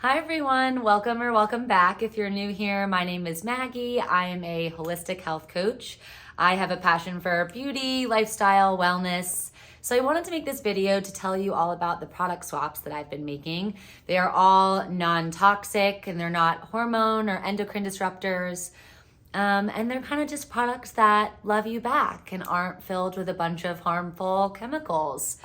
Hi everyone, welcome back. If you're new here, my name is Maggie. I am a holistic health coach. I have a passion for beauty, lifestyle, wellness. So I wanted to make this video to tell you all about the product swaps that I've been making. They are all non-toxic and they're not hormone or endocrine disruptors. And they're kind of just products that love you back and aren't filled with a bunch of harmful chemicals.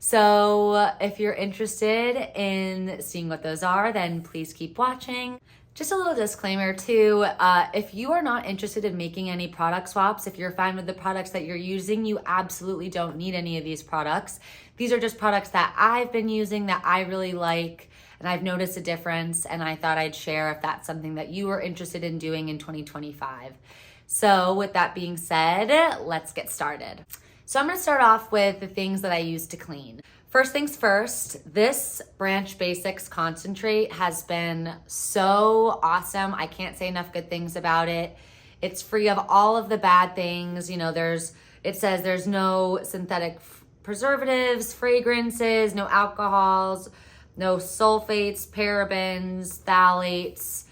So if you're interested in seeing what those are, then please keep watching. Just a little disclaimer too, if you are not interested in making any product swaps, if you're fine with the products that you're using, you absolutely don't need any of these products. These are just products that I've been using that I really like, and I've noticed a difference, and I thought I'd share if that's something that you are interested in doing in 2025. So with that being said, let's get started. So I'm gonna start off with the things that I use to clean. First things first, this Branch Basics concentrate has been so awesome. I can't say enough good things about it. It's free of all of the bad things. You know, it says there's no synthetic preservatives, fragrances, no alcohols, no sulfates, parabens, phthalates,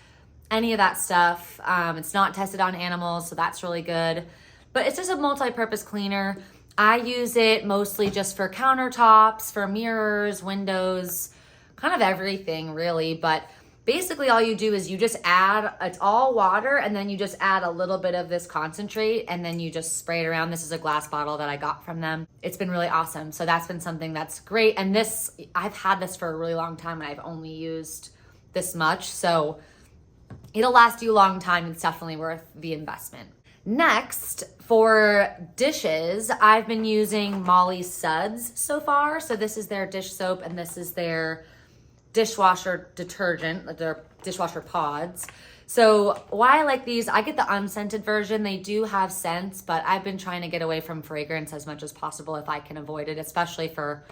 any of that stuff. It's not tested on animals, so that's really good. But it's just a multi-purpose cleaner. I use it mostly just for countertops, for mirrors, windows, kind of everything really. But basically all you do is you just add, it's all water, and then you just add a little bit of this concentrate and then you just spray it around. This is a glass bottle that I got from them. It's been really awesome. So that's been something that's great. And this, I've had this for a really long time and I've only used this much. So it'll last you a long time. It's definitely worth the investment. Next, for dishes, I've been using Molly's Suds so far. So this is their dish soap and this is their dishwasher detergent, their dishwasher pods. So why I like these, I get the unscented version. They do have scents, but I've been trying to get away from fragrance as much as possible if I can avoid it, especially for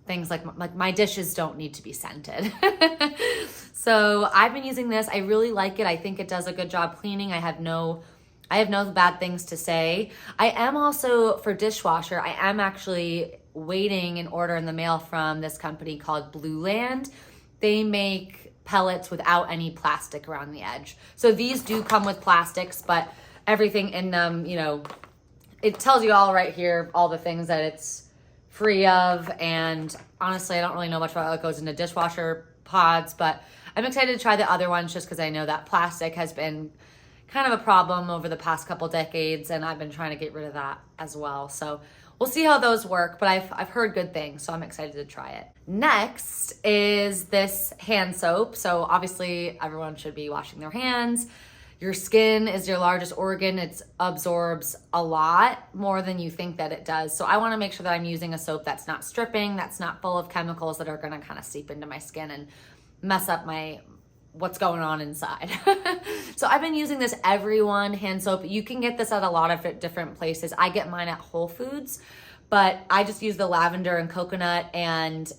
things like my dishes don't need to be scented. So I've been using this. I really like it. I think it does a good job cleaning. I have no bad things to say. I am also, for dishwasher, I am actually waiting an order in the mail from this company called Blue Land. They make pellets without any plastic around the edge. So these do come with plastics, but everything in them, you know, it tells you all right here, all the things that it's free of. And honestly, I don't really know much about what goes into dishwasher pods, but I'm excited to try the other ones just because I know that plastic has been kind of a problem over the past couple decades, and I've been trying to get rid of that as well. So we'll see how those work, but I've heard good things, so I'm excited to try it. Next is this hand soap. So obviously everyone should be washing their hands. Your skin is your largest organ. It absorbs a lot more than you think that it does. So I wanna make sure that I'm using a soap that's not stripping, that's not full of chemicals that are gonna kind of seep into my skin and mess up what's going on inside. So I've been using this Everyone hand soap. You can get this at a lot of different places. I get mine at Whole Foods, but I just use the lavender and coconut, and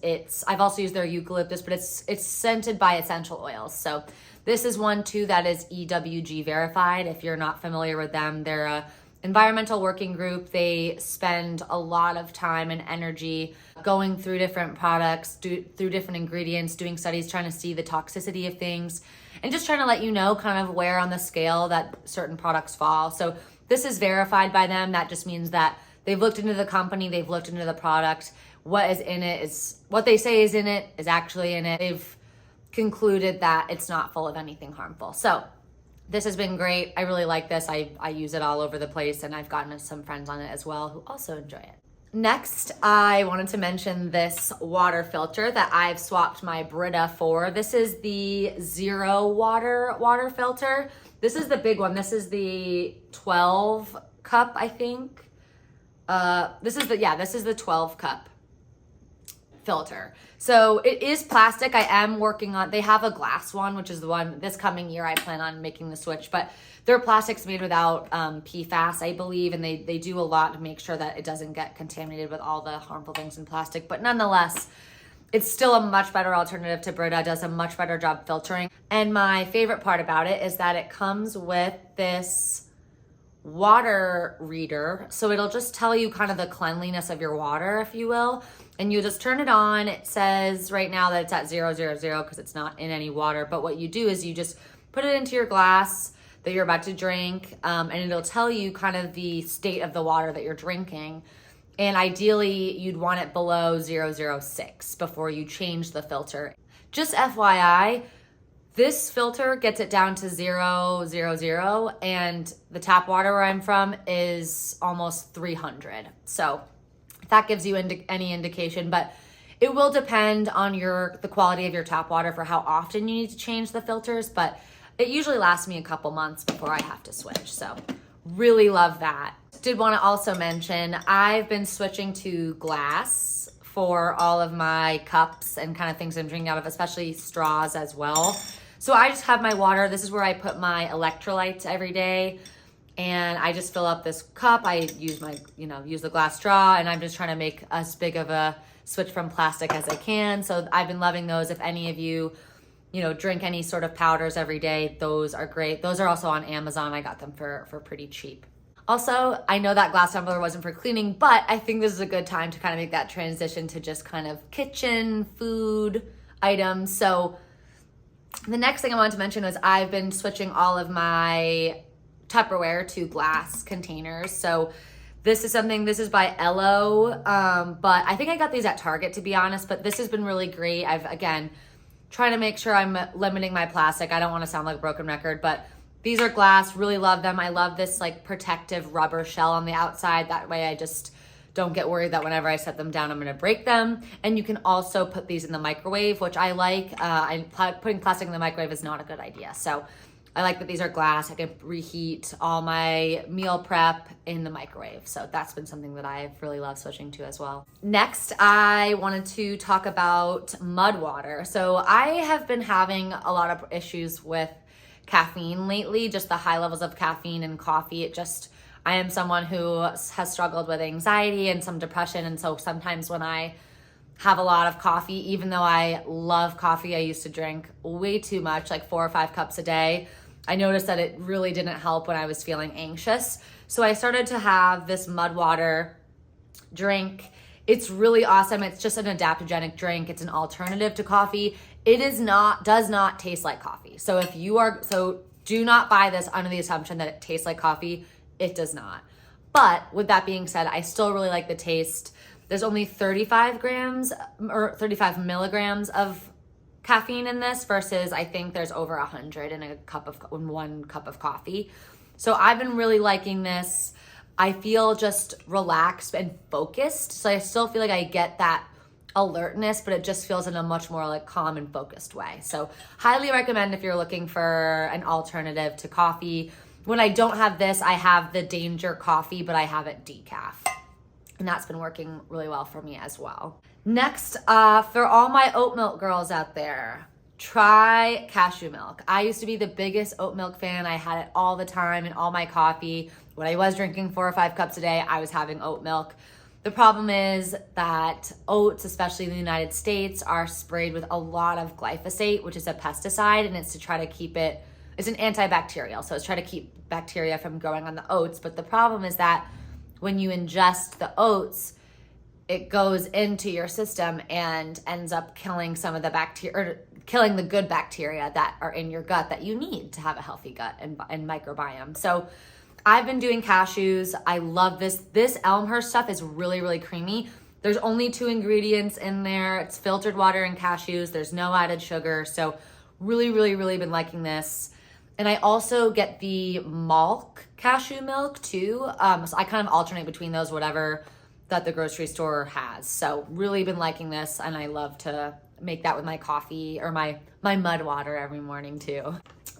I've also used their eucalyptus, but it's scented by essential oils. So this is one too that is EWG verified. If you're not familiar with them, they're a environmental working group. They spend a lot of time and energy going through different products, through different ingredients, doing studies, trying to see the toxicity of things, and just trying to let you know kind of where on the scale that certain products fall. So this is verified by them. That just means that they've looked into the company, they've looked into the product. What is in it is what they say is in it is actually in it. They've concluded that it's not full of anything harmful. So this has been great. I really like this. I use it all over the place, and I've gotten some friends on it as well who also enjoy it. Next, I wanted to mention this water filter that I've swapped my Brita for. This is the ZeroWater Water Filter. This is the big one. This is the 12 cup, I think. This is the 12 cup filter. So it is plastic. I am working on, they have a glass one, which is the one this coming year I plan on making the switch, but their plastic's made without PFAS, I believe, and they do a lot to make sure that it doesn't get contaminated with all the harmful things in plastic. But nonetheless, it's still a much better alternative to Brita. It does a much better job filtering. And my favorite part about it is that it comes with this water reader. So it'll just tell you kind of the cleanliness of your water, if you will. And you just turn it on. It says right now that it's at 000 because it's not in any water. But what you do is you just put it into your glass that you're about to drink, and it'll tell you kind of the state of the water that you're drinking. And ideally, you'd want it below 006 before you change the filter. Just FYI, this filter gets it down to 000, and the tap water where I'm from is almost 300. So that gives you any indication, but it will depend on the quality of your tap water for how often you need to change the filters, but it usually lasts me a couple months before I have to switch. So really love that. Did want to also mention, I've been switching to glass for all of my cups and kind of things I'm drinking out of, especially straws as well. So I just have my water. This is where I put my electrolytes every day. And I just fill up this cup. I use use the glass straw, and I'm just trying to make as big of a switch from plastic as I can. So I've been loving those. If any of you, drink any sort of powders every day, those are great. Those are also on Amazon. I got them for pretty cheap. Also, I know that glass tumbler wasn't for cleaning, but I think this is a good time to kind of make that transition to just kind of kitchen, food items. So the next thing I wanted to mention was I've been switching all of my Tupperware to glass containers. So this is by Ello, but I think I got these at Target, to be honest, but this has been really great. I've, again, trying to make sure I'm limiting my plastic. I don't want to sound like a broken record, but these are glass, really love them. I love this like protective rubber shell on the outside. That way I just don't get worried that whenever I set them down, I'm gonna break them. And you can also put these in the microwave, which I like. Putting plastic in the microwave is not a good idea. So I like that these are glass. I can reheat all my meal prep in the microwave. So that's been something that I've really loved switching to as well. Next, I wanted to talk about mud water. So I have been having a lot of issues with caffeine lately, just the high levels of caffeine in coffee. I am someone who has struggled with anxiety and some depression. And so sometimes when I have a lot of coffee, even though I love coffee, I used to drink way too much, like 4 or 5 cups a day. I noticed that it really didn't help when I was feeling anxious. So I started to have this mud water drink. It's really awesome. It's just an adaptogenic drink. It's an alternative to coffee. It does not taste like coffee. So do not buy this under the assumption that it tastes like coffee. It does not. But with that being said, I still really like the taste. There's only 35 milligrams of caffeine in this versus I think there's over 100 in 1 cup of coffee. So I've been really liking this. I feel just relaxed and focused. So I still feel like I get that alertness, but it just feels in a much more like calm and focused way. So highly recommend if you're looking for an alternative to coffee. When I don't have this, I have the Danger coffee, but I have it decaf. And that's been working really well for me as well. Next, for all my oat milk girls out there, try cashew milk. I used to be the biggest oat milk fan. I had it all the time in all my coffee. When I was drinking 4 or 5 cups a day, I was having oat milk. The problem is that oats, especially in the United States, are sprayed with a lot of glyphosate, which is a pesticide, and it's to try to keep it's an antibacterial, so it's trying to keep bacteria from growing on the oats. But the problem is that when you ingest the oats, it goes into your system and ends up killing some of the bacteria, or killing the good bacteria that are in your gut that you need to have a healthy gut and microbiome. So I've been doing cashews. I love this. This Elmhurst stuff is really, really creamy. There's only 2 ingredients in there. It's filtered water and cashews. There's no added sugar. So really, really, really been liking this. And I also get the Malk cashew milk too. So I kind of alternate between those, whatever that the grocery store has. So really been liking this, and I love to make that with my coffee or my mud water every morning too.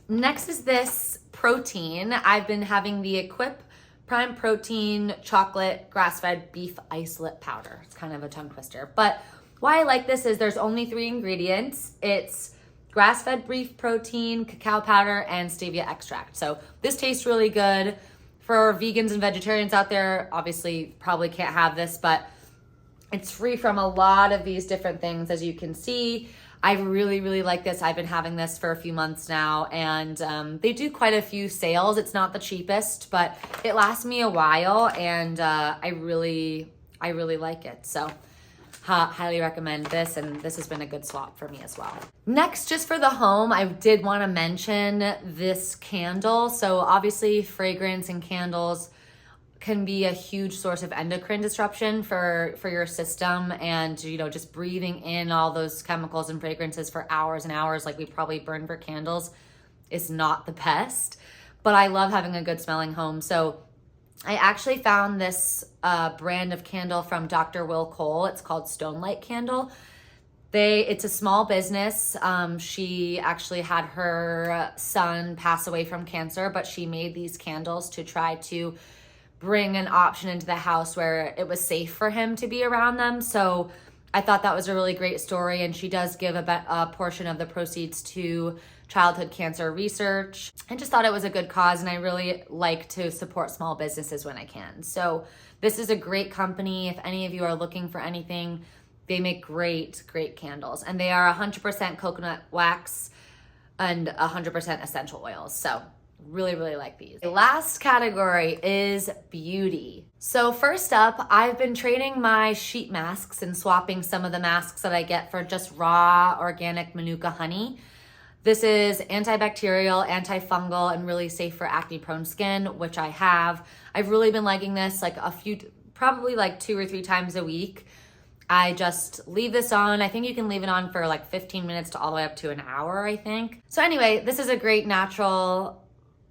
Next is this protein. I've been having the Equip Prime Protein Chocolate Grass-Fed Beef Isolate Powder. It's kind of a tongue twister, but why I like this is there's only 3 ingredients. It's grass-fed beef protein, cacao powder, and stevia extract. So this tastes really good. For vegans and vegetarians out there, obviously probably can't have this, but it's free from a lot of these different things, as you can see. I really, really like this. I've been having this for a few months now, and they do quite a few sales. It's not the cheapest, but it lasts me a while, and I really like it. So highly recommend this, and this has been a good swap for me as well. Next, just for the home, I did want to mention this candle. So obviously fragrance and candles can be a huge source of endocrine disruption for your system, and you know, just breathing in all those chemicals and fragrances for hours and hours like we probably burn for candles is not the best. But I love having a good smelling home. So I actually found this brand of candle from Dr. Will Cole. It's called Stonelight candle. It's a small business. She actually had her son pass away from cancer, but she made these candles to try to bring an option into the house where it was safe for him to be around them. So I thought that was a really great story, and she does give a portion of the proceeds to childhood cancer research. I just thought it was a good cause, and I really like to support small businesses when I can. So this is a great company. If any of you are looking for anything, they make great candles, and they are 100% coconut wax and 100% essential oils. So really like these. The last category is beauty. So first up, I've been trading my sheet masks and swapping some of the masks that I get for just raw organic Manuka honey. This is antibacterial, antifungal, and really safe for acne prone skin, which I have. I've really been liking this like probably like 2 or 3 times a week. I just leave this on. I think you can leave it on for like 15 minutes to all the way up to an hour, I think. So anyway, this is a great natural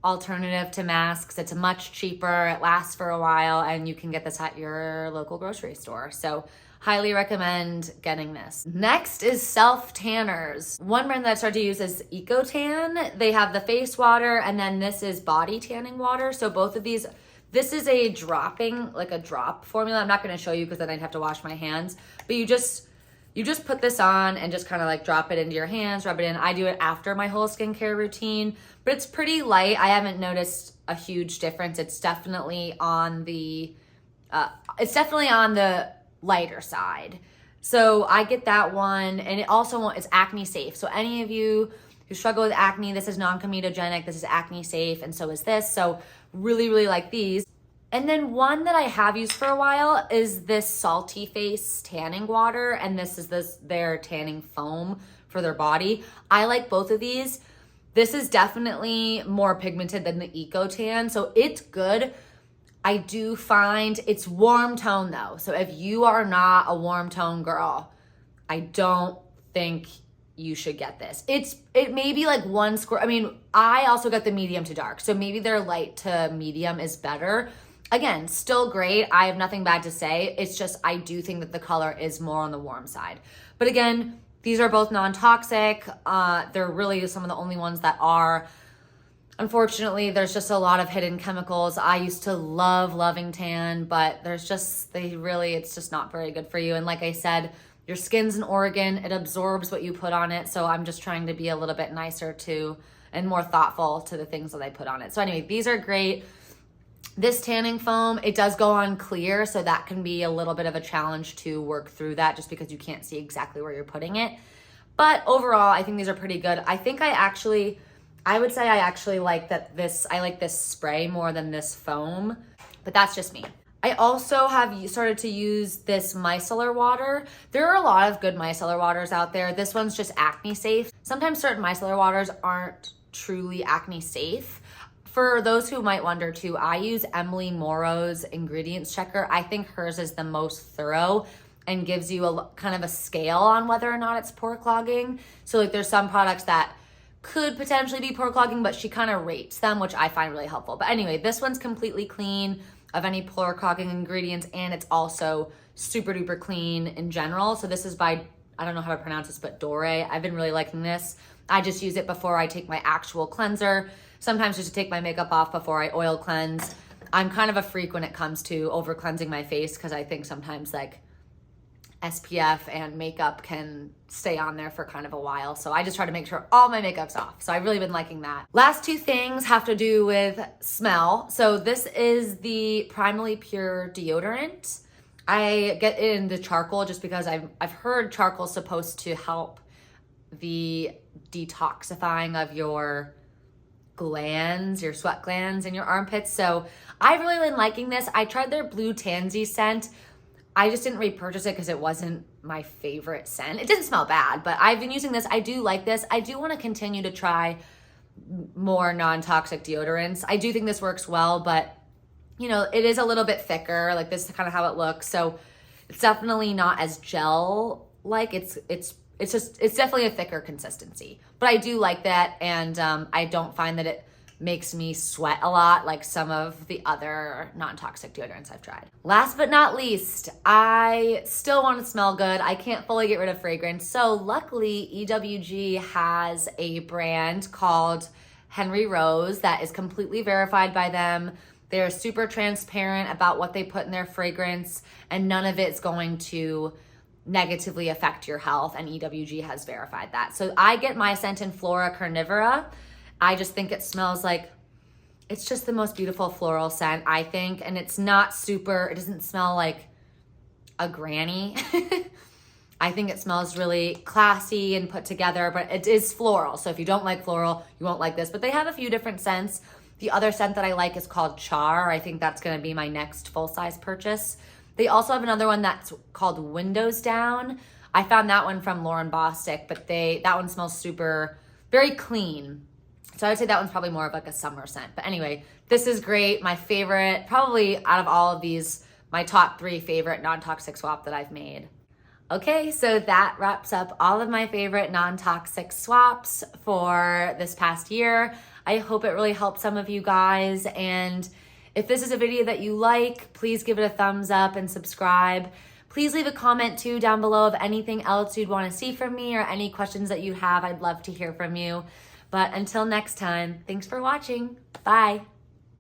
alternative to masks. It's much cheaper, it lasts for a while, and you can get this at your local grocery store. So highly recommend getting this. Next is self tanners. One brand that I've started to use is EcoTan. They have the face water, and then this is body tanning water. So both of these, this is a drop formula. I'm not gonna show you because then I'd have to wash my hands, but you just put this on and just kind of like drop it into your hands, rub it in. I do it after my whole skincare routine, but it's pretty light. I haven't noticed a huge difference. It's definitely on the lighter side. So I get that one, and it's acne safe. So any of you who struggle with acne, this is non-comedogenic, this is acne safe, and so is this. So really like these. And then one that I have used for a while is this Salty Face tanning water, and this is their tanning foam for their body. I like both of these. This is definitely more pigmented than the EcoTan, so it's good. I do find it's warm tone though. So if you are not a warm tone girl, I don't think you should get this. It may be like one square. I mean, I also got the medium to dark, so maybe their light to medium is better. Again, still great. I have nothing bad to say. It's just I do think that the color is more on the warm side. But again, these are both non-toxic. They're really some of the only ones that are. Unfortunately, there's just a lot of hidden chemicals. I used to loving tan, but it's just not very good for you. And like I said, your skin's an organ. It absorbs what you put on it. So I'm just trying to be a little bit nicer and more thoughtful to the things that I put on it. So anyway, these are great. This tanning foam, it does go on clear, so that can be a little bit of a challenge to work through that just because you can't see exactly where you're putting it. But overall, I think these are pretty good. I think I would say I actually like I like this spray more than this foam, but that's just me. I also have started to use this micellar water. There are a lot of good micellar waters out there. This one's just acne safe. Sometimes certain micellar waters aren't truly acne safe. For those who might wonder too, I use Emily Morrow's ingredients checker. I think hers is the most thorough and gives you a kind of a scale on whether or not it's pore clogging. So like there's some products that could potentially be pore clogging, but she kind of rates them, which I find really helpful. But anyway, this one's completely clean of any pore clogging ingredients, and it's also super duper clean in general. So this is by, I don't know how to pronounce this, but Dore. I've been really liking this. I just use it before I take my actual cleanser. Sometimes just to take my makeup off before I oil cleanse. I'm kind of a freak when it comes to over cleansing my face because I think sometimes like SPF and makeup can stay on there for kind of a while. So I just try to make sure all my makeup's off. So I've really been liking that. Last two things have to do with smell. So this is the Primally Pure Deodorant. I get it in the charcoal just because I've heard charcoal's supposed to help the detoxifying of your glands, your sweat glands and your armpits. So I've really been liking this. I tried their Blue Tansy scent. I just didn't repurchase it because it wasn't my favorite scent. It didn't smell bad, but I've been using this. I do like this. I do want to continue to try more non-toxic deodorants. I do think this works well, but you know, it is a little bit thicker. Like this is kind of how it looks. So it's definitely not as gel-like. It's definitely a thicker consistency, but I do like that. And I don't find that it makes me sweat a lot like some of the other non-toxic deodorants I've tried. Last but not least, I still want to smell good. I can't fully get rid of fragrance. So luckily EWG has a brand called Henry Rose that is completely verified by them. They're super transparent about what they put in their fragrance, and none of it's going to negatively affect your health, and EWG has verified that. So I get my scent in Flora Carnivora. I just think it smells like, it's just the most beautiful floral scent, I think. And it's not super, it doesn't smell like a granny. I think it smells really classy and put together, but it is floral. So if you don't like floral, you won't like this. But they have a few different scents. The other scent that I like is called Char. I think that's gonna be my next full-size purchase. They also have another one that's called Windows Down. I found that one from Lauren Bostic, but that one smells very clean. So I would say that one's probably more of like a summer scent. But anyway, this is great. My favorite, probably out of all of these, my top 3 favorite non-toxic swap that I've made. Okay, so that wraps up all of my favorite non-toxic swaps for this past year. I hope it really helped some of you guys. And if this is a video that you like, please give it a thumbs up and subscribe. Please leave a comment too down below of anything else you'd want to see from me or any questions that you have. I'd love to hear from you. But until next time, thanks for watching. Bye.